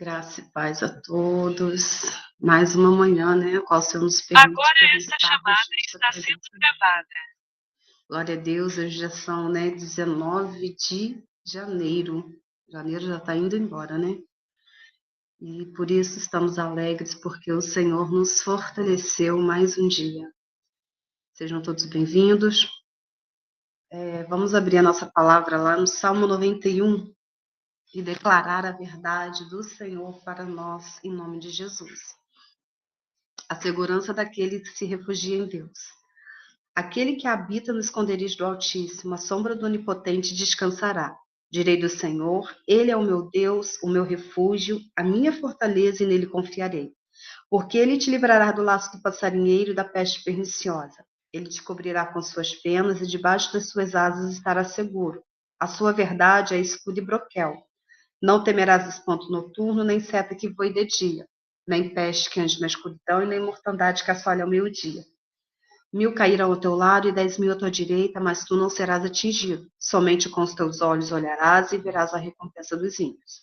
Graça e paz a todos. Mais uma manhã, né? A qual o Senhor nos permite. Agora esta chamada está sendo gravada. Glória a Deus, hoje já são, 19 de janeiro. Janeiro já está indo embora, né? E por isso estamos alegres, porque o Senhor nos fortaleceu mais um dia. Sejam todos bem-vindos. Vamos abrir a nossa palavra lá no Salmo 91 e declarar a verdade do Senhor para nós, em nome de Jesus. A segurança daquele que se refugia em Deus. Aquele que habita no esconderijo do Altíssimo, a sombra do Onipotente descansará. Direi do Senhor, Ele é o meu Deus, o meu refúgio, a minha fortaleza, e nele confiarei. Porque Ele te livrará do laço do passarinheiro e da peste perniciosa. Ele te cobrirá com suas penas e debaixo das suas asas estará seguro. A sua verdade é escudo e broquel. Não temerás espanto noturno, nem seta que voe de dia, nem peste que ande na escuridão, e nem mortandade que assole ao meio-dia. 1000 cairão ao teu lado e 10.000 à tua direita, mas tu não serás atingido. Somente com os teus olhos olharás e verás a recompensa dos ímpios.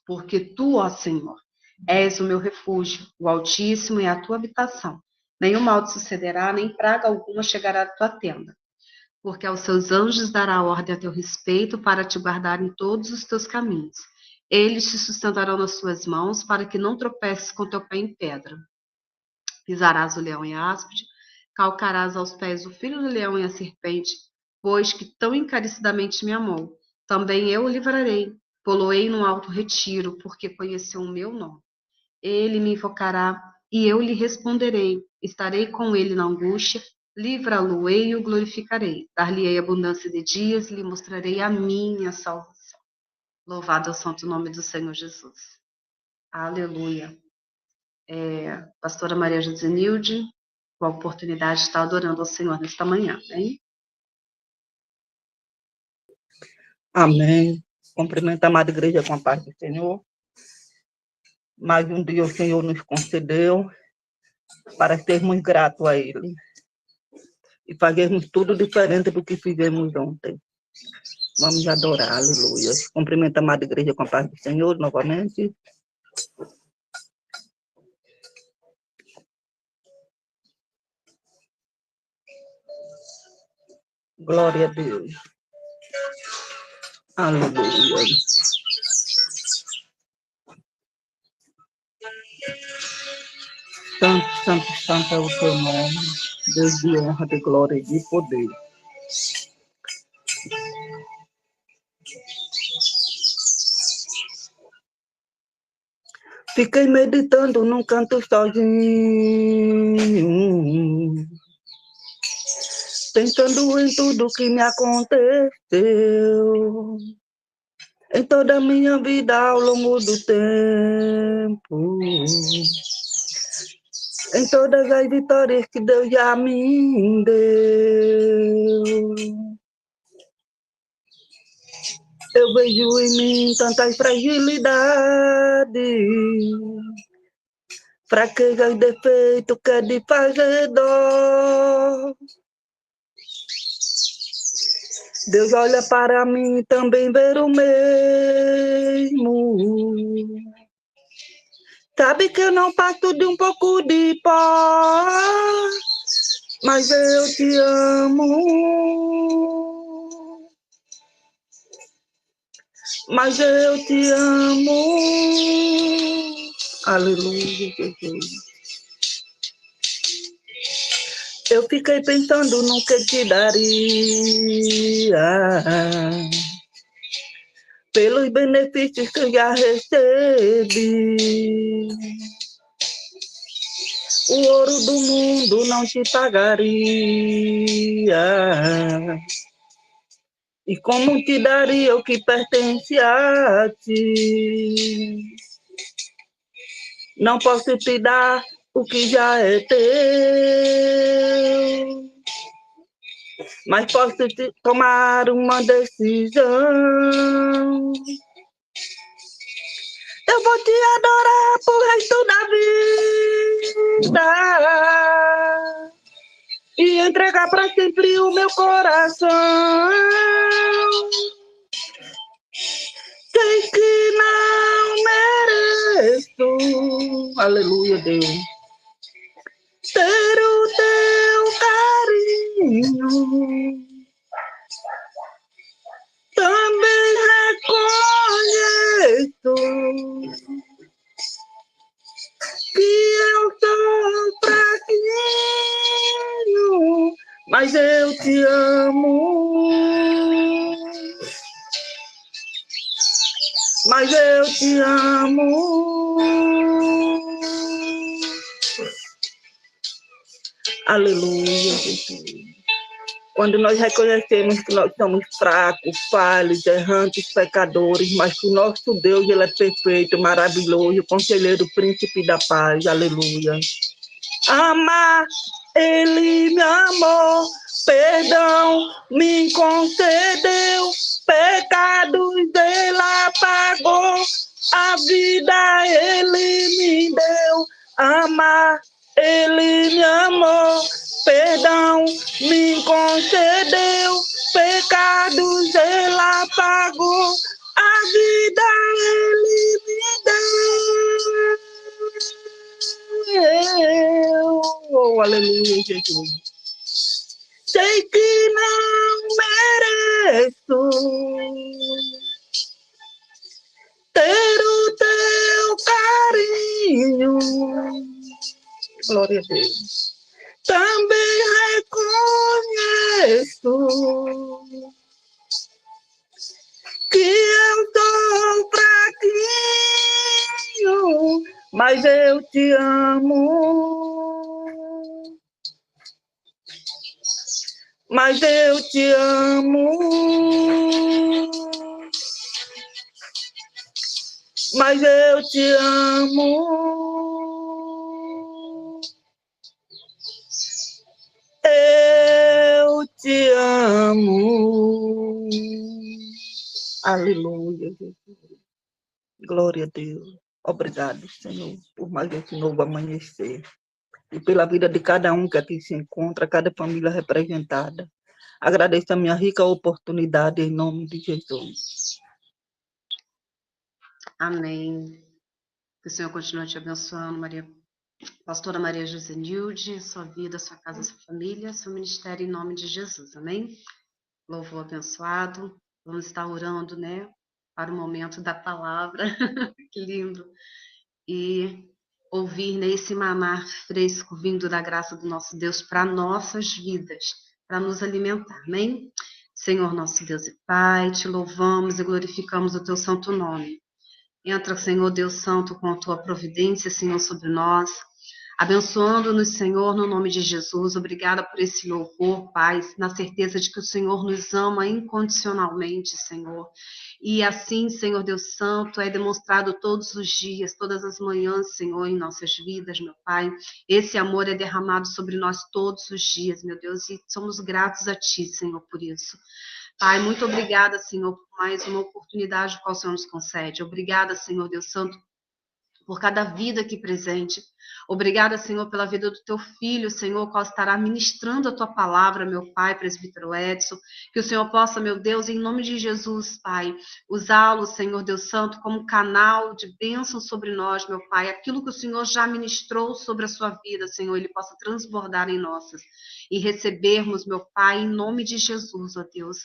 Porque tu, ó Senhor, és o meu refúgio, o Altíssimo é a tua habitação. Nenhum mal te sucederá, nem praga alguma chegará à tua tenda. Porque aos seus anjos dará ordem a teu respeito para te guardar em todos os teus caminhos. Eles te sustentarão nas suas mãos para que não tropeces com teu pé em pedra. Pisarás o leão e a áspide, calcarás aos pés o filho do leão e a serpente, pois que tão encarecidamente me amou. Também eu o livrarei, poloei num alto retiro, porque conheceu o meu nome. Ele me invocará e eu lhe responderei. Estarei com ele na angústia, livrá-lo-ei e o glorificarei. Dar-lhe-ei abundância de dias e lhe mostrarei a minha salvação. Louvado é o santo nome do Senhor Jesus. Aleluia. Pastora Maria José Nilde, com a oportunidade de estar adorando ao Senhor nesta manhã, hein? Amém. Cumprimento a amada igreja com a paz do Senhor. Mais um dia o Senhor nos concedeu para sermos gratos a Ele e fazermos tudo diferente do que fizemos ontem. Vamos adorar, aleluia. Cumprimento a amada igreja com a paz do Senhor novamente. Glória a Deus. Aleluia. Santo, santo, santo é o teu nome, Deus de honra, de glória e de poder. Fiquei meditando num canto sozinho, pensando em tudo que me aconteceu, em toda a minha vida ao longo do tempo, em todas as vitórias que Deus já me deu. Eu vejo em mim tantas fragilidades, fraqueza e defeito que é de fazer dó. Deus olha para mim e também vê o mesmo. Sabe que eu não passo de um pouco de pó, mas eu te amo. Mas eu te amo. Aleluia, Jesus. Eu fiquei pensando no que te daria pelos benefícios que eu já recebi. O ouro do mundo não te pagaria. E como te daria o que pertence a ti? Não posso te dar o que já é teu, mas posso tomar uma decisão. Eu vou te adorar pro resto da vida e entregar para sempre o meu coração. Sei que não aleluia, Deus. Ter o teu carinho também reconheço que eu sou fraquinho, mas eu te amo. Mas eu te amo. Aleluia, Jesus. Quando nós reconhecemos que nós somos fracos, falhos, errantes, pecadores, mas que o nosso Deus, ele é perfeito, maravilhoso, conselheiro, príncipe da paz. Aleluia. Amar, ele me amou, perdão me concedeu, pecados ele apagou, a vida ele me deu. Amar, ele me amou, perdão me concedeu, pecados ele apagou, a vida ele me deu. Oh, aleluia, Jesus. Sei que não mereço ter o teu carinho. Glória a Deus. Também reconheço que eu sou fraquinho, mas eu te amo. Mas eu te amo. Mas eu te amo. Eu te amo. Aleluia, Jesus. Glória a Deus. Obrigado, Senhor, por mais esse novo amanhecer. E pela vida de cada um que aqui se encontra, cada família representada. Agradeço a minha rica oportunidade em nome de Jesus. Amém. Que o Senhor continue te abençoando, Pastora Maria Josenilde, sua vida, sua casa, sua família, seu ministério em nome de Jesus. Amém? Louvor abençoado. Vamos estar orando, né? Para o momento da palavra. Que lindo. E ouvir nesse maná fresco vindo da graça do nosso Deus para nossas vidas, para nos alimentar, amém? Senhor nosso Deus e Pai, te louvamos e glorificamos o teu santo nome. Entra, Senhor Deus Santo, com a tua providência, Senhor, sobre nós, abençoando-nos, Senhor, no nome de Jesus. Obrigada por esse louvor, Pai, na certeza de que o Senhor nos ama incondicionalmente, Senhor. E assim, Senhor Deus Santo, é demonstrado todos os dias, todas as manhãs, Senhor, em nossas vidas, meu Pai. Esse amor é derramado sobre nós todos os dias, meu Deus, e somos gratos a Ti, Senhor, por isso. Pai, muito obrigada, Senhor, por mais uma oportunidade que o Senhor nos concede. Obrigada, Senhor Deus Santo, por cada vida aqui presente. Obrigada, Senhor, pela vida do teu filho, Senhor, qual estará ministrando a tua palavra, meu Pai, presbítero Edson. Que o Senhor possa, meu Deus, em nome de Jesus, Pai, usá-lo, Senhor Deus Santo, como canal de bênção sobre nós, meu Pai. Aquilo que o Senhor já ministrou sobre a sua vida, Senhor, ele possa transbordar em nossas. E recebermos, meu Pai, em nome de Jesus, ó Deus.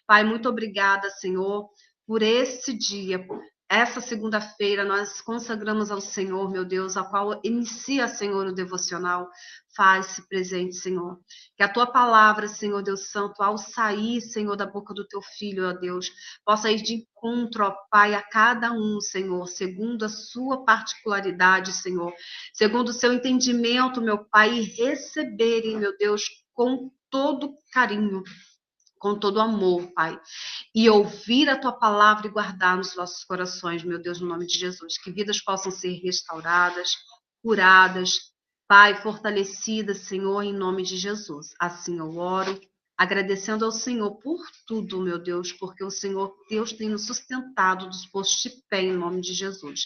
Pai, muito obrigada, Senhor, por esse dia. Essa segunda-feira nós consagramos ao Senhor, meu Deus, a qual inicia, Senhor, o devocional. Faz-se presente, Senhor. Que a tua palavra, Senhor Deus Santo, ao sair, Senhor, da boca do teu filho, ó Deus, possa ir de encontro, ó Pai, a cada um, Senhor, segundo a sua particularidade, Senhor, segundo o seu entendimento, meu Pai, e receberem, meu Deus, com todo carinho, com todo amor, Pai, e ouvir a tua palavra e guardar nos nossos corações, meu Deus, no nome de Jesus, que vidas possam ser restauradas, curadas, Pai, fortalecidas, Senhor, em nome de Jesus. Assim eu oro, agradecendo ao Senhor por tudo, meu Deus, porque o Senhor, Deus, tem nos sustentado dos postos de pé, em nome de Jesus.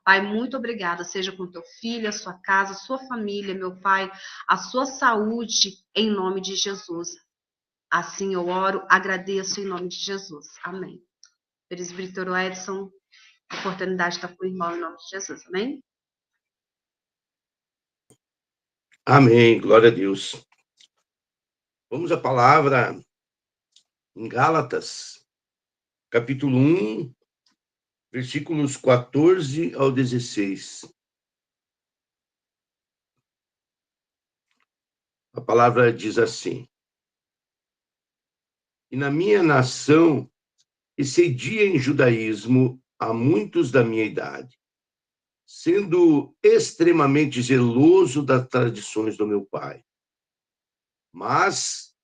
Pai, muito obrigada, seja com teu filho, a sua casa, a sua família, meu Pai, a sua saúde, em nome de Jesus. Assim eu oro, agradeço em nome de Jesus. Amém. Presbítero Edson, a oportunidade está com o irmão em nome de Jesus. Amém? Amém, glória a Deus. Vamos à palavra em Gálatas, capítulo 1, versículos 14 ao 16. A palavra diz assim: E na minha nação excedia em judaísmo a muitos da minha idade, sendo extremamente zeloso das tradições do meu pai. Mas,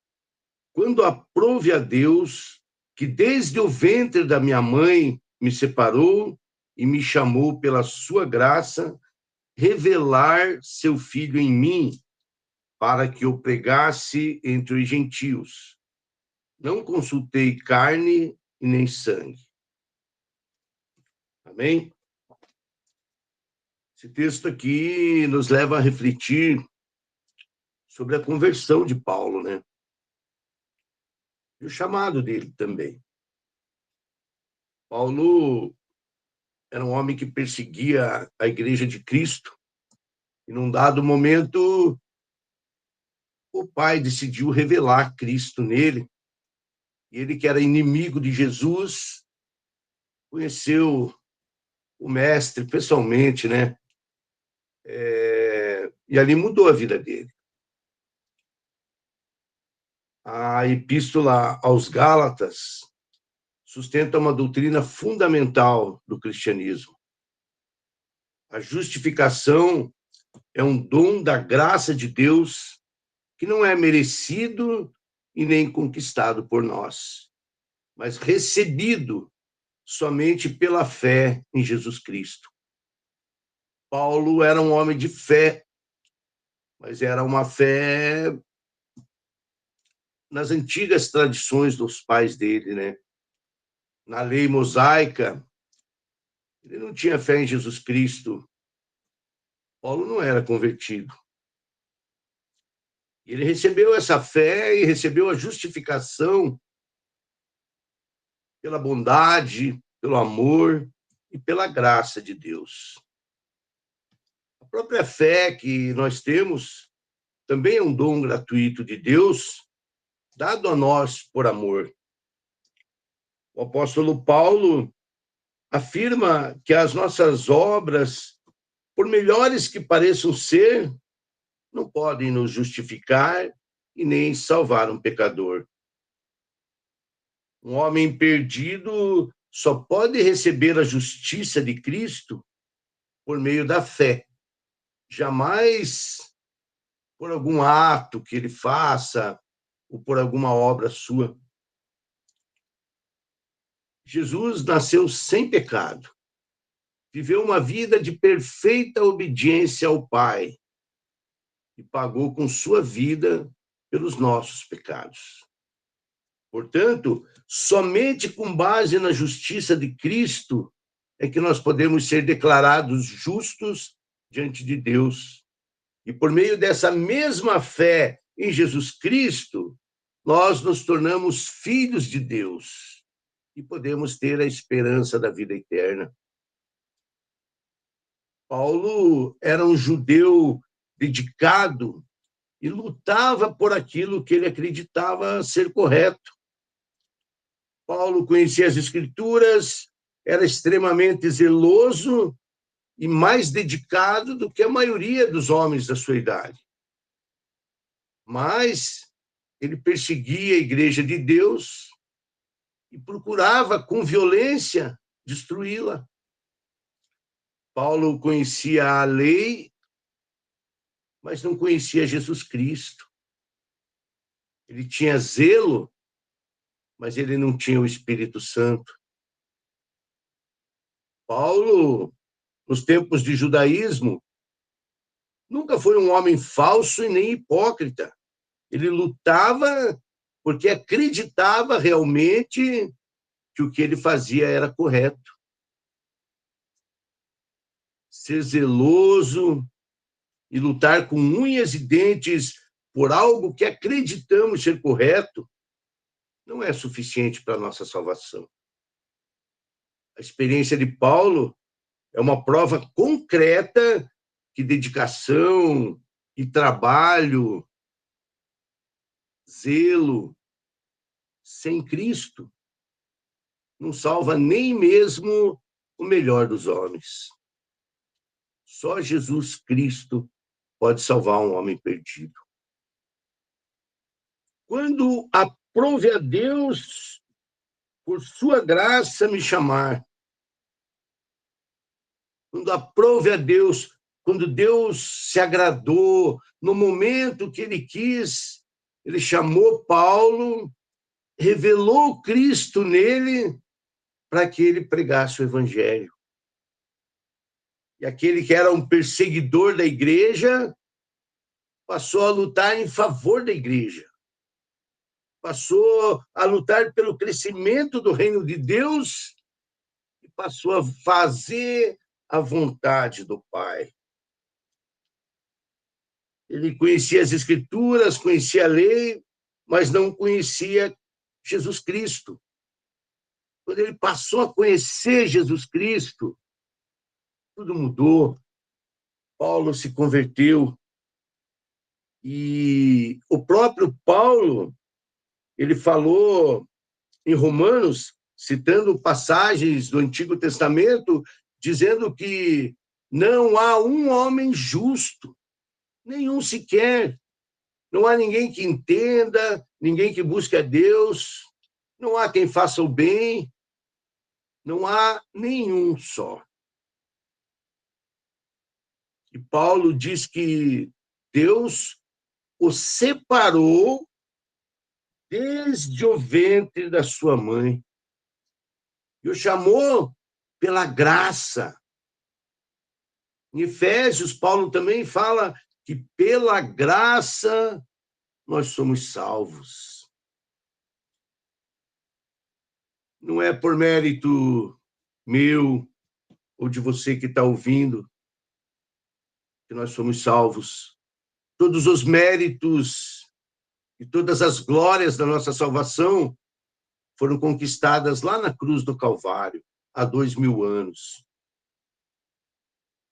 quando aprove a Deus, que desde o ventre da minha mãe me separou e me chamou pela sua graça, revelar seu filho em mim, para que eu pregasse entre os gentios. Não consultei carne e nem sangue. Amém? Esse texto aqui nos leva a refletir sobre a conversão de Paulo, né? E o chamado dele também. Paulo era um homem que perseguia a igreja de Cristo. E num dado momento, o pai decidiu revelar Cristo nele. E ele, que era inimigo de Jesus, conheceu o mestre pessoalmente, né? E ali mudou a vida dele. A epístola aos Gálatas sustenta uma doutrina fundamental do cristianismo. A justificação é um dom da graça de Deus que não é merecido e nem conquistado por nós, mas recebido somente pela fé em Jesus Cristo. Paulo era um homem de fé, mas era uma fé nas antigas tradições dos pais dele, né? Na lei mosaica, ele não tinha fé em Jesus Cristo. Paulo não era convertido. Ele recebeu essa fé e recebeu a justificação pela bondade, pelo amor e pela graça de Deus. A própria fé que nós temos também é um dom gratuito de Deus, dado a nós por amor. O apóstolo Paulo afirma que as nossas obras, por melhores que pareçam ser, não podem nos justificar e nem salvar um pecador. Um homem perdido só pode receber a justiça de Cristo por meio da fé. Jamais por algum ato que ele faça ou por alguma obra sua. Jesus nasceu sem pecado. Viveu uma vida de perfeita obediência ao Pai e pagou com sua vida pelos nossos pecados. Portanto, somente com base na justiça de Cristo é que nós podemos ser declarados justos diante de Deus. E por meio dessa mesma fé em Jesus Cristo, nós nos tornamos filhos de Deus e podemos ter a esperança da vida eterna. Paulo era um judeu dedicado e lutava por aquilo que ele acreditava ser correto. Paulo conhecia as Escrituras, era extremamente zeloso e mais dedicado do que a maioria dos homens da sua idade. Mas ele perseguia a igreja de Deus e procurava, com violência, destruí-la. Paulo conhecia a lei, mas não conhecia Jesus Cristo. Ele tinha zelo, mas ele não tinha o Espírito Santo. Paulo, nos tempos de judaísmo, nunca foi um homem falso e nem hipócrita. Ele lutava porque acreditava realmente que o que ele fazia era correto. Ser zeloso e lutar com unhas e dentes por algo que acreditamos ser correto não é suficiente para a nossa salvação. A experiência de Paulo é uma prova concreta que dedicação e trabalho, zelo, sem Cristo, não salva nem mesmo o melhor dos homens. Só Jesus Cristo pode salvar um homem perdido. Quando aprove a Deus, por sua graça, me chamar, quando aprove a Deus, quando Deus se agradou, no momento que ele quis, ele chamou Paulo, revelou Cristo nele, para que ele pregasse o evangelho. E aquele que era um perseguidor da igreja, passou a lutar em favor da igreja. Passou a lutar pelo crescimento do reino de Deus e passou a fazer a vontade do Pai. Ele conhecia as Escrituras, conhecia a lei, mas não conhecia Jesus Cristo. Quando ele passou a conhecer Jesus Cristo, tudo mudou. Paulo se converteu. E o próprio Paulo, ele falou em Romanos, citando passagens do Antigo Testamento, dizendo que não há um homem justo, nenhum sequer. Não há ninguém que entenda, ninguém que busque a Deus, não há quem faça o bem, não há nenhum só. E Paulo diz que Deus o separou desde o ventre da sua mãe e o chamou pela graça. Em Efésios, Paulo também fala que pela graça nós somos salvos. Não é por mérito meu ou de você que está ouvindo que nós somos salvos. Todos os méritos e todas as glórias da nossa salvação foram conquistadas lá na cruz do Calvário, há 2000 anos.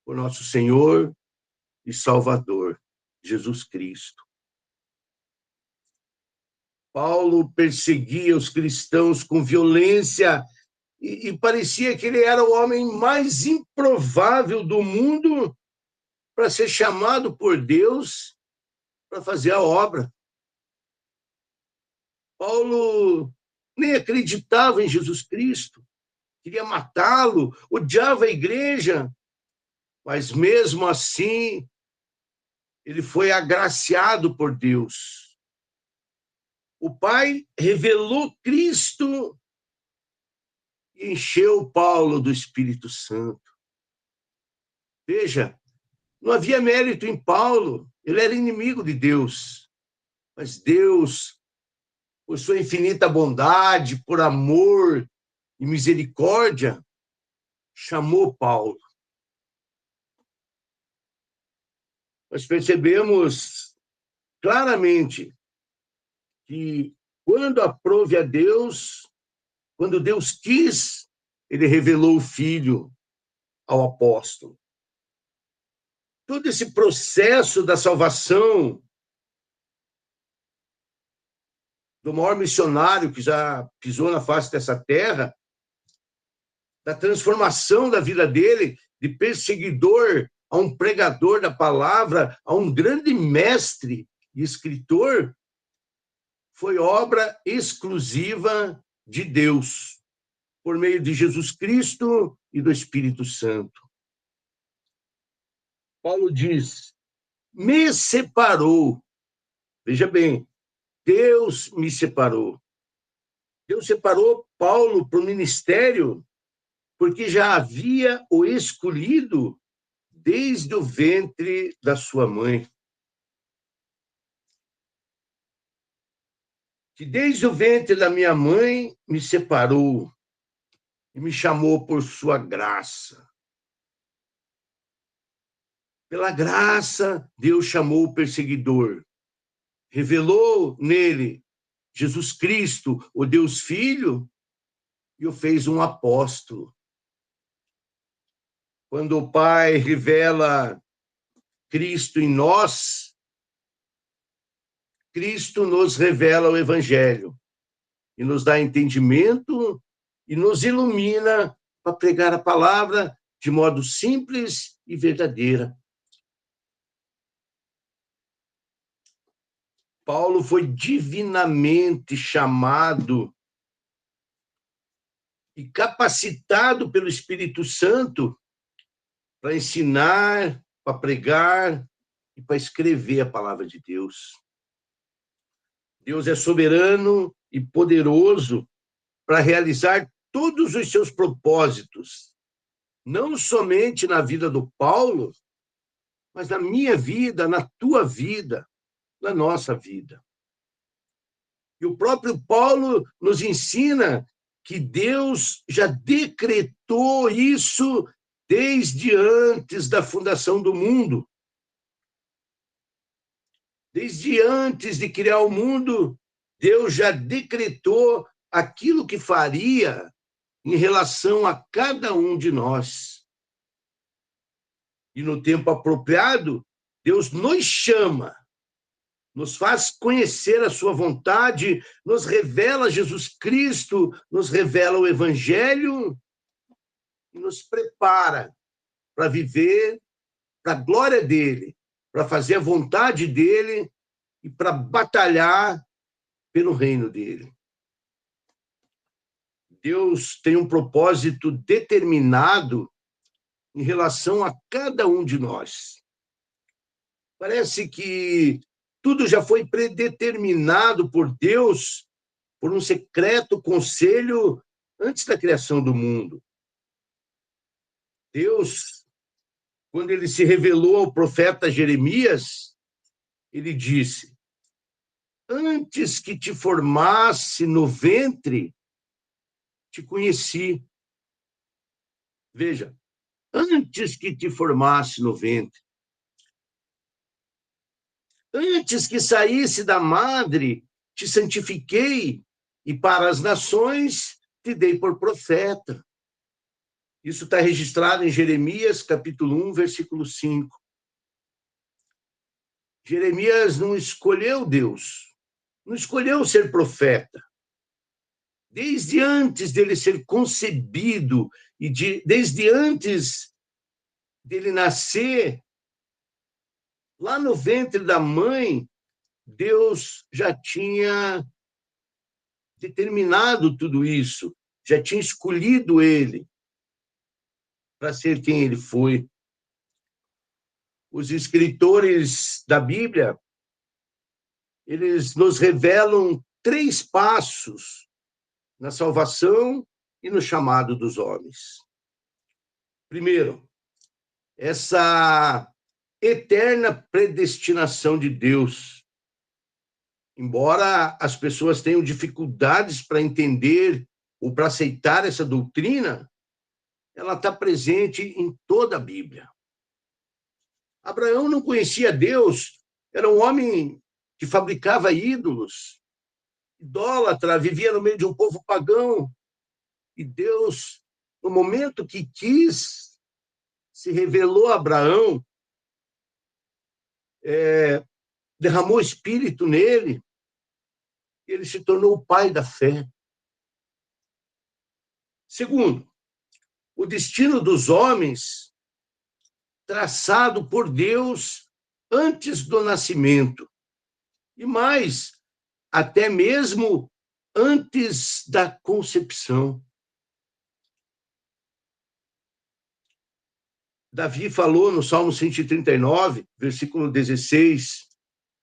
Por nosso Senhor e Salvador, Jesus Cristo. Paulo perseguia os cristãos com violência e parecia que ele era o homem mais improvável do mundo para ser chamado por Deus para fazer a obra. Paulo nem acreditava em Jesus Cristo, queria matá-lo, odiava a igreja, mas mesmo assim ele foi agraciado por Deus. O Pai revelou Cristo e encheu Paulo do Espírito Santo. Veja, não havia mérito em Paulo, ele era inimigo de Deus. Mas Deus, por sua infinita bondade, por amor e misericórdia, chamou Paulo. Nós percebemos claramente que quando aprove a Deus, quando Deus quis, ele revelou o Filho ao apóstolo. Todo esse processo da salvação do maior missionário que já pisou na face dessa terra, da transformação da vida dele, de perseguidor a um pregador da palavra, a um grande mestre e escritor, foi obra exclusiva de Deus, por meio de Jesus Cristo e do Espírito Santo. Paulo diz, me separou. Veja bem, Deus me separou. Deus separou Paulo para o ministério porque já havia o escolhido desde o ventre da sua mãe. Que desde o ventre da minha mãe me separou e me chamou por sua graça. Pela graça, Deus chamou o perseguidor, revelou nele Jesus Cristo, o Deus Filho, e o fez um apóstolo. Quando o Pai revela Cristo em nós, Cristo nos revela o Evangelho e nos dá entendimento e nos ilumina para pregar a palavra de modo simples e verdadeira. Paulo foi divinamente chamado e capacitado pelo Espírito Santo para ensinar, para pregar e para escrever a palavra de Deus. Deus é soberano e poderoso para realizar todos os seus propósitos, não somente na vida do Paulo, mas na minha vida, na tua vida, na nossa vida. E o próprio Paulo nos ensina que Deus já decretou isso desde antes da fundação do mundo. Desde antes de criar o mundo, Deus já decretou aquilo que faria em relação a cada um de nós. E no tempo apropriado, Deus nos chama, nos faz conhecer a sua vontade, nos revela Jesus Cristo, nos revela o Evangelho e nos prepara para viver para a glória dele, para fazer a vontade dele e para batalhar pelo reino dele. Deus tem um propósito determinado em relação a cada um de nós. Parece que tudo já foi predeterminado por Deus, por um secreto conselho antes da criação do mundo. Deus, quando ele se revelou ao profeta Jeremias, ele disse: antes que te formasse no ventre, te conheci. Veja, antes que te formasse no ventre, antes que saísse da madre, te santifiquei, e para as nações te dei por profeta. Isso está registrado em Jeremias, capítulo 1, versículo 5. Jeremias não escolheu Deus, não escolheu ser profeta. Desde antes dele ser concebido e desde antes dele nascer, lá no ventre da mãe, Deus já tinha determinado tudo isso, já tinha escolhido ele para ser quem ele foi. Os escritores da Bíblia, eles nos revelam 3 passos na salvação e no chamado dos homens. Primeiro, essa eterna predestinação de Deus. Embora as pessoas tenham dificuldades para entender ou para aceitar essa doutrina, ela está presente em toda a Bíblia. Abraão não conhecia Deus, era um homem que fabricava ídolos, idólatra, vivia no meio de um povo pagão. E Deus, no momento que quis, se revelou a Abraão, derramou o Espírito nele, e ele se tornou o pai da fé. Segundo, o destino dos homens traçado por Deus antes do nascimento. E mais, até mesmo antes da concepção. Davi falou no Salmo 139, versículo 16,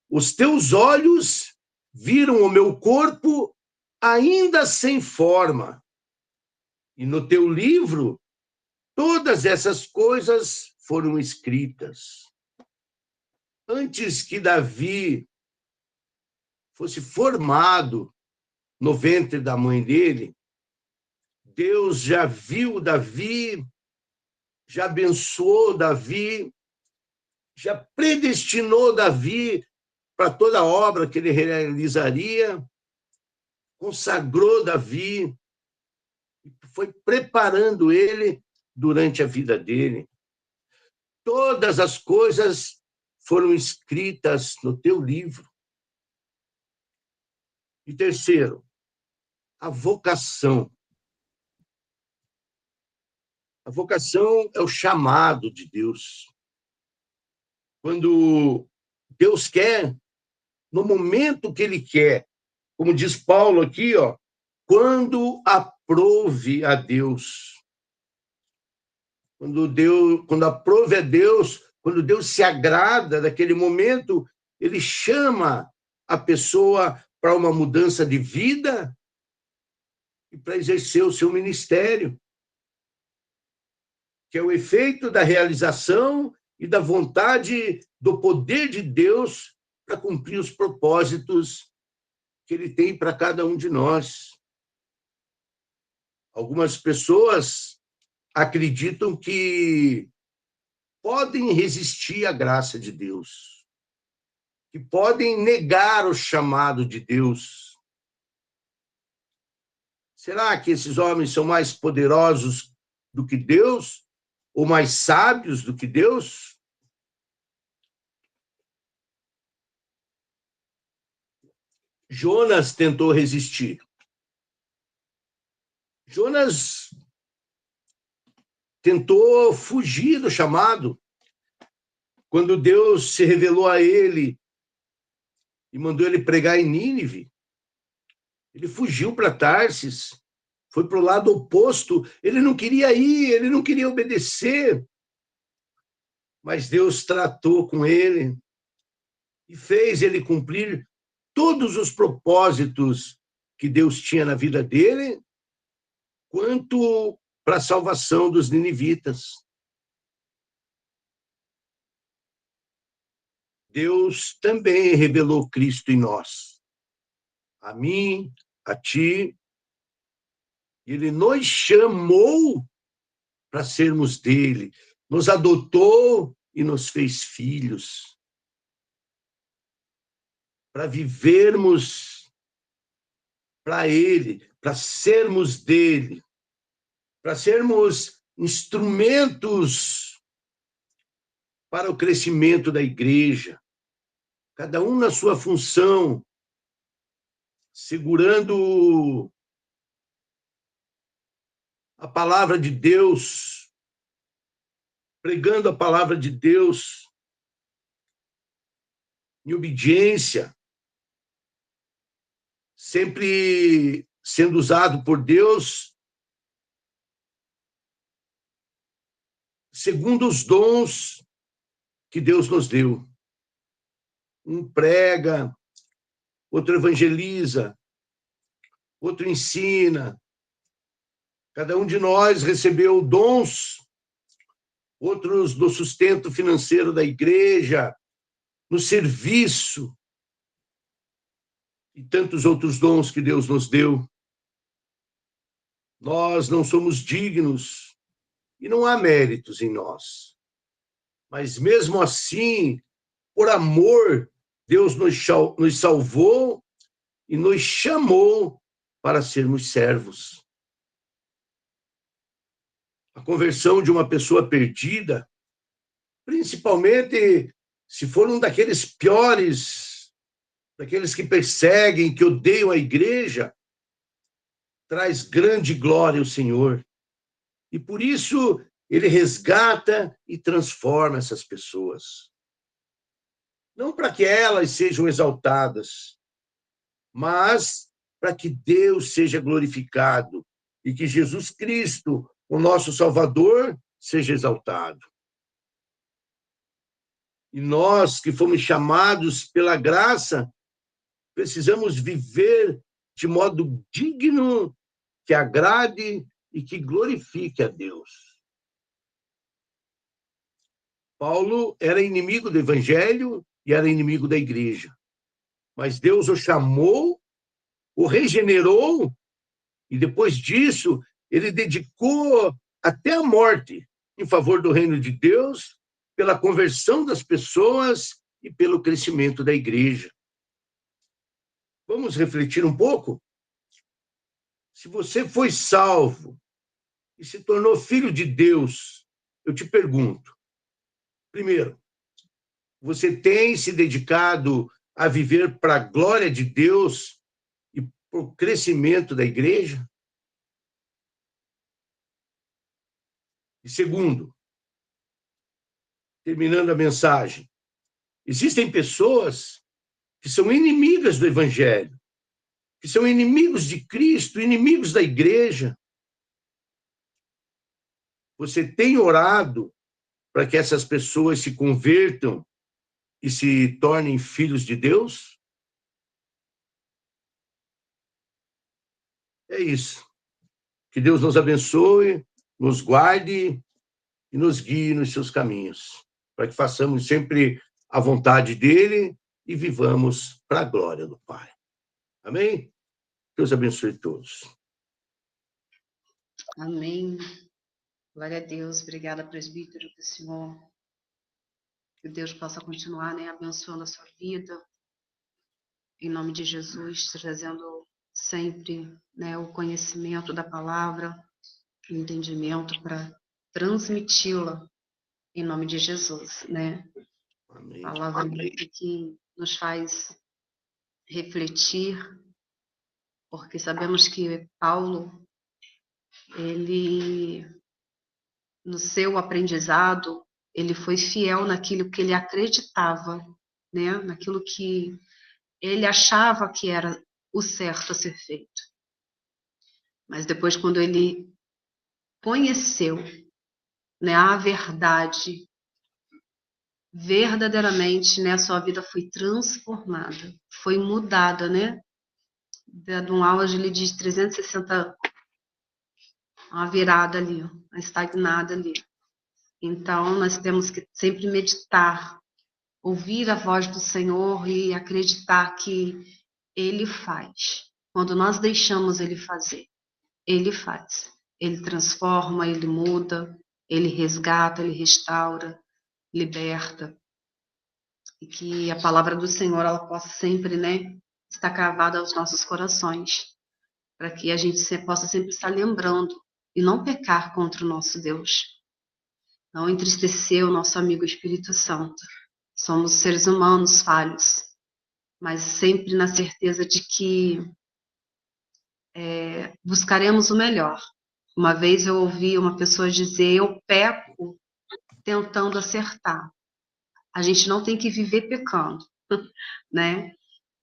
os teus olhos viram o meu corpo ainda sem forma, e no teu livro todas essas coisas foram escritas. Antes que Davi fosse formado no ventre da mãe dele, Deus já viu Davi, já abençoou Davi, já predestinou Davi para toda a obra que ele realizaria, consagrou Davi, foi preparando ele durante a vida dele. Todas as coisas foram escritas no teu livro. E terceiro, a vocação. A vocação é o chamado de Deus. Quando Deus quer, no momento que Ele quer, como diz Paulo aqui, ó, quando aprove a Deus. Quando aprove a Deus, quando Deus se agrada daquele momento, Ele chama a pessoa para uma mudança de vida e para exercer o seu ministério, que é o efeito da realização e da vontade do poder de Deus para cumprir os propósitos que Ele tem para cada um de nós. Algumas pessoas acreditam que podem resistir à graça de Deus, que podem negar o chamado de Deus. Será que esses homens são mais poderosos do que Deus? Ou mais sábios do que Deus? Jonas tentou resistir. Jonas tentou fugir do chamado. Quando Deus se revelou a ele e mandou ele pregar em Nínive, ele fugiu para Tarsis, foi para o lado oposto. Ele não queria ir, ele não queria obedecer. Mas Deus tratou com ele e fez ele cumprir todos os propósitos que Deus tinha na vida dele, quanto para a salvação dos ninivitas. Deus também revelou Cristo em nós, a mim, a ti. Ele nos chamou para sermos dele, nos adotou e nos fez filhos, para vivermos para ele, para sermos dele, para sermos instrumentos para o crescimento da igreja, cada um na sua função, segurando a palavra de Deus, pregando a palavra de Deus em obediência, sempre sendo usado por Deus segundo os dons que Deus nos deu. Um prega, outro evangeliza, outro ensina. Cada um de nós recebeu dons, outros no sustento financeiro da igreja, no serviço, e tantos outros dons que Deus nos deu. Nós não somos dignos e não há méritos em nós. Mas mesmo assim, por amor, Deus nos salvou e nos chamou para sermos servos. A conversão de uma pessoa perdida, principalmente se for um daqueles piores, daqueles que perseguem, que odeiam a igreja, traz grande glória ao Senhor. E por isso ele resgata e transforma essas pessoas. Não para que elas sejam exaltadas, mas para que Deus seja glorificado e que Jesus Cristo, o nosso Salvador, seja exaltado. E nós que fomos chamados pela graça, precisamos viver de modo digno, que agrade e que glorifique a Deus. Paulo era inimigo do evangelho e era inimigo da igreja. Mas Deus o chamou, o regenerou, e depois disso, ele dedicou até a morte em favor do reino de Deus, pela conversão das pessoas e pelo crescimento da igreja. Vamos refletir um pouco? Se você foi salvo e se tornou filho de Deus, eu te pergunto, primeiro, você tem se dedicado a viver para a glória de Deus e para o crescimento da igreja? E segundo, terminando a mensagem, existem pessoas que são inimigas do evangelho, que são inimigos de Cristo, inimigos da igreja. Você tem orado para que essas pessoas se convertam e se tornem filhos de Deus? É isso. Que Deus nos abençoe, nos guarde e nos guie nos seus caminhos, para que façamos sempre a vontade dele e vivamos para a glória do Pai. Amém? Deus abençoe todos. Amém. Glória a Deus. Obrigada, presbítero, que o Senhor, que Deus possa continuar, né, abençoando a sua vida. Em nome de Jesus, trazendo sempre, né, o conhecimento da palavra, o entendimento para transmiti-la em nome de Jesus, né? Amém. Palavra que nos faz refletir, porque sabemos que Paulo, ele, no seu aprendizado, ele foi fiel naquilo que ele acreditava, né? Naquilo que ele achava que era o certo a ser feito. Mas depois, quando ele conheceu, né, a verdade, verdadeiramente, né, a sua vida foi transformada, foi mudada, né? De um auge ali de 360, uma virada ali, uma estagnada ali. Então, nós temos que sempre meditar, ouvir a voz do Senhor e acreditar que Ele faz. Quando nós deixamos Ele fazer, Ele faz. Ele transforma, Ele muda, Ele resgata, Ele restaura, liberta. E que a palavra do Senhor, ela possa sempre, né, estar cravada aos nossos corações, para que a gente possa sempre estar lembrando e não pecar contra o nosso Deus, não entristecer o nosso amigo Espírito Santo. Somos seres humanos falhos, mas sempre na certeza de que buscaremos o melhor. Uma vez eu ouvi uma pessoa dizer: eu peco tentando acertar. A gente não tem que viver pecando, né?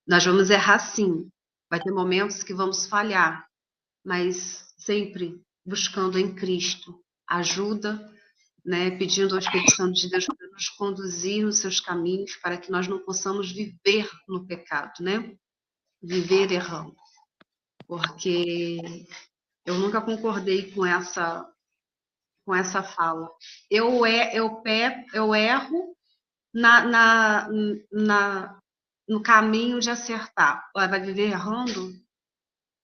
Nós vamos errar sim, vai ter momentos que vamos falhar, mas sempre buscando em Cristo ajuda, né? Pedindo ao Espírito Santo de Deus para nos conduzir nos seus caminhos, para que nós não possamos viver no pecado, né? Viver errando. Porque eu nunca concordei com essa fala. Eu erro no caminho de acertar. Vai viver errando?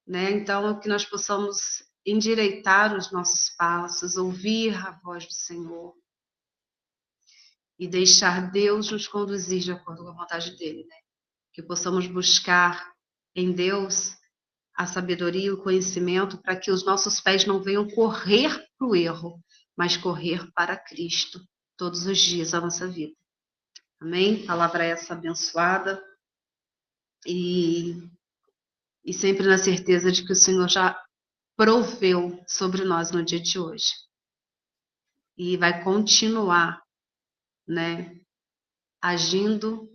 Né? Então, que nós possamos endireitar os nossos passos, ouvir a voz do Senhor e deixar Deus nos conduzir de acordo com a vontade dele, né? Que possamos buscar em Deus a sabedoria e o conhecimento para que os nossos pés não venham correr para o erro, mas correr para Cristo todos os dias da nossa vida. Amém? Palavra essa abençoada e sempre na certeza de que o Senhor já proveu sobre nós no dia de hoje. E vai continuar, né, agindo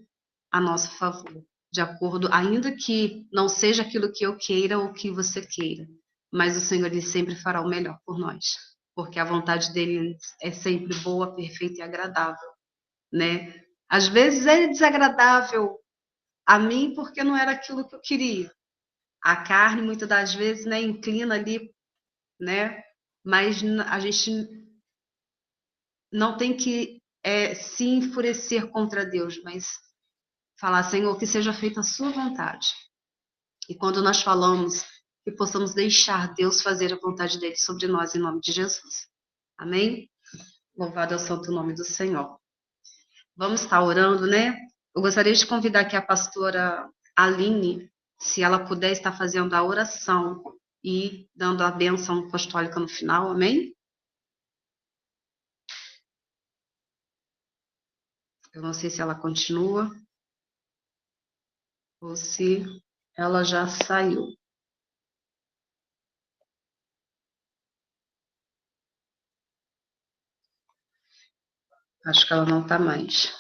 a nosso favor, de acordo, ainda que não seja aquilo que eu queira ou que você queira, mas o Senhor, ele sempre fará o melhor por nós, porque a vontade dele é sempre boa, perfeita e agradável, né? Às vezes é desagradável a mim porque não era aquilo que eu queria. A carne, muitas das vezes, né, inclina ali, né? Mas a gente não tem que se enfurecer contra Deus, mas falar: Senhor, que seja feita a sua vontade. E quando nós falamos, que possamos deixar Deus fazer a vontade dele sobre nós, em nome de Jesus. Amém? Louvado é o santo nome do Senhor. Vamos estar orando, né? Eu gostaria de convidar aqui a pastora Aline, se ela puder estar fazendo a oração e dando a bênção apostólica no final, amém? Eu não sei se ela continua ou se ela já saiu. Acho que ela não está mais.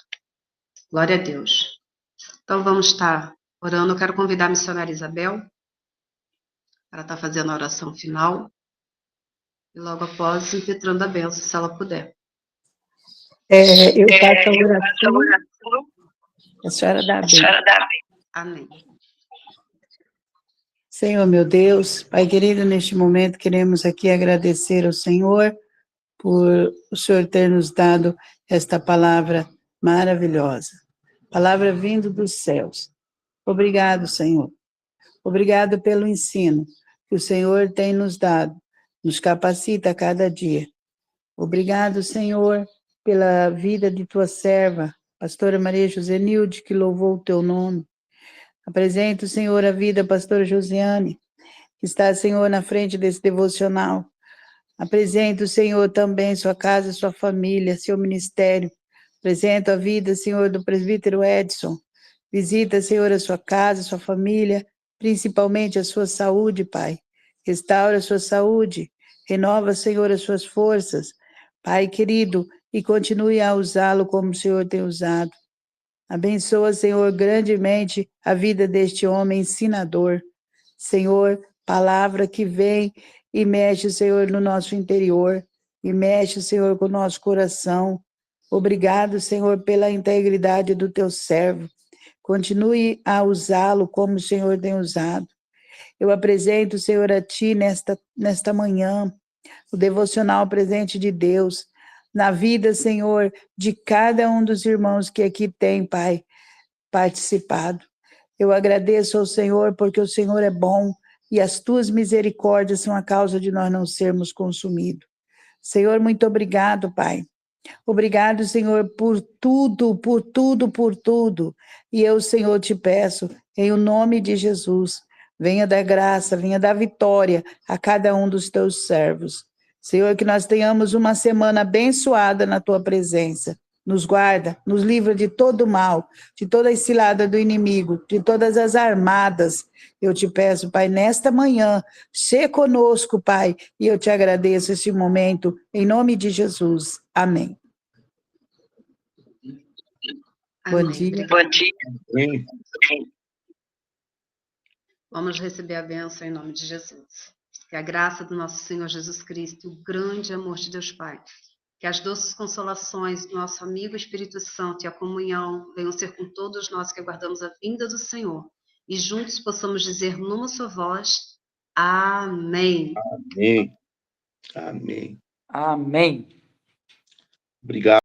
Glória a Deus. Então, vamos estar orando. Eu quero convidar a missionária Isabel para estar fazendo a oração final. E logo após, impetrando a bênção, se ela puder. Eu faço a oração. A senhora dá bem. Amém. Senhor, meu Deus, Pai querido, neste momento queremos aqui agradecer ao Senhor por o Senhor ter nos dado esta palavra maravilhosa. Palavra vindo dos céus. Obrigado, Senhor. Obrigado pelo ensino que o Senhor tem nos dado, nos capacita a cada dia. Obrigado, Senhor, pela vida de tua serva, pastora Maria Josenilde, que louvou o teu nome. Apresento, Senhor, a vida da pastora Josiane, que está, Senhor, na frente desse devocional. Apresento, Senhor, também sua casa, sua família, seu ministério. Apresento a vida, Senhor, do presbítero Edson. Visita, Senhor, a sua casa, sua família, principalmente a sua saúde, Pai. Restaura a sua saúde. Renova, Senhor, as suas forças. Pai querido, e continue a usá-lo como o Senhor tem usado. Abençoa, Senhor, grandemente a vida deste homem ensinador. Senhor, palavra que vem e mexe, Senhor, no nosso interior, e mexe, Senhor, com o nosso coração. Obrigado, Senhor, pela integridade do teu servo. Continue a usá-lo como o Senhor tem usado. Eu apresento, Senhor, a Ti nesta manhã, o devocional presente de Deus, na vida, Senhor, de cada um dos irmãos que aqui tem, Pai, participado. Eu agradeço ao Senhor porque o Senhor é bom e as tuas misericórdias são a causa de nós não sermos consumidos. Senhor, muito obrigado, Pai. Obrigado, Senhor, por tudo, por tudo, por tudo. E eu, Senhor, te peço, em o nome de Jesus, venha dar graça, venha dar vitória a cada um dos teus servos. Senhor, que nós tenhamos uma semana abençoada na tua presença. Nos guarda, nos livra de todo mal, de toda a cilada do inimigo, de todas as armadas. Eu te peço, Pai, nesta manhã, sê conosco, Pai, e eu te agradeço esse momento, em nome de Jesus. Amém. Amém. Bom dia. Bom dia. Amém. Vamos receber a bênção em nome de Jesus. Que a graça do nosso Senhor Jesus Cristo, o grande amor de Deus Pai, que as doces consolações do nosso amigo Espírito Santo e a comunhão venham ser com todos nós que aguardamos a vinda do Senhor. E juntos possamos dizer numa só voz, amém. Amém. Amém. Amém. Obrigado.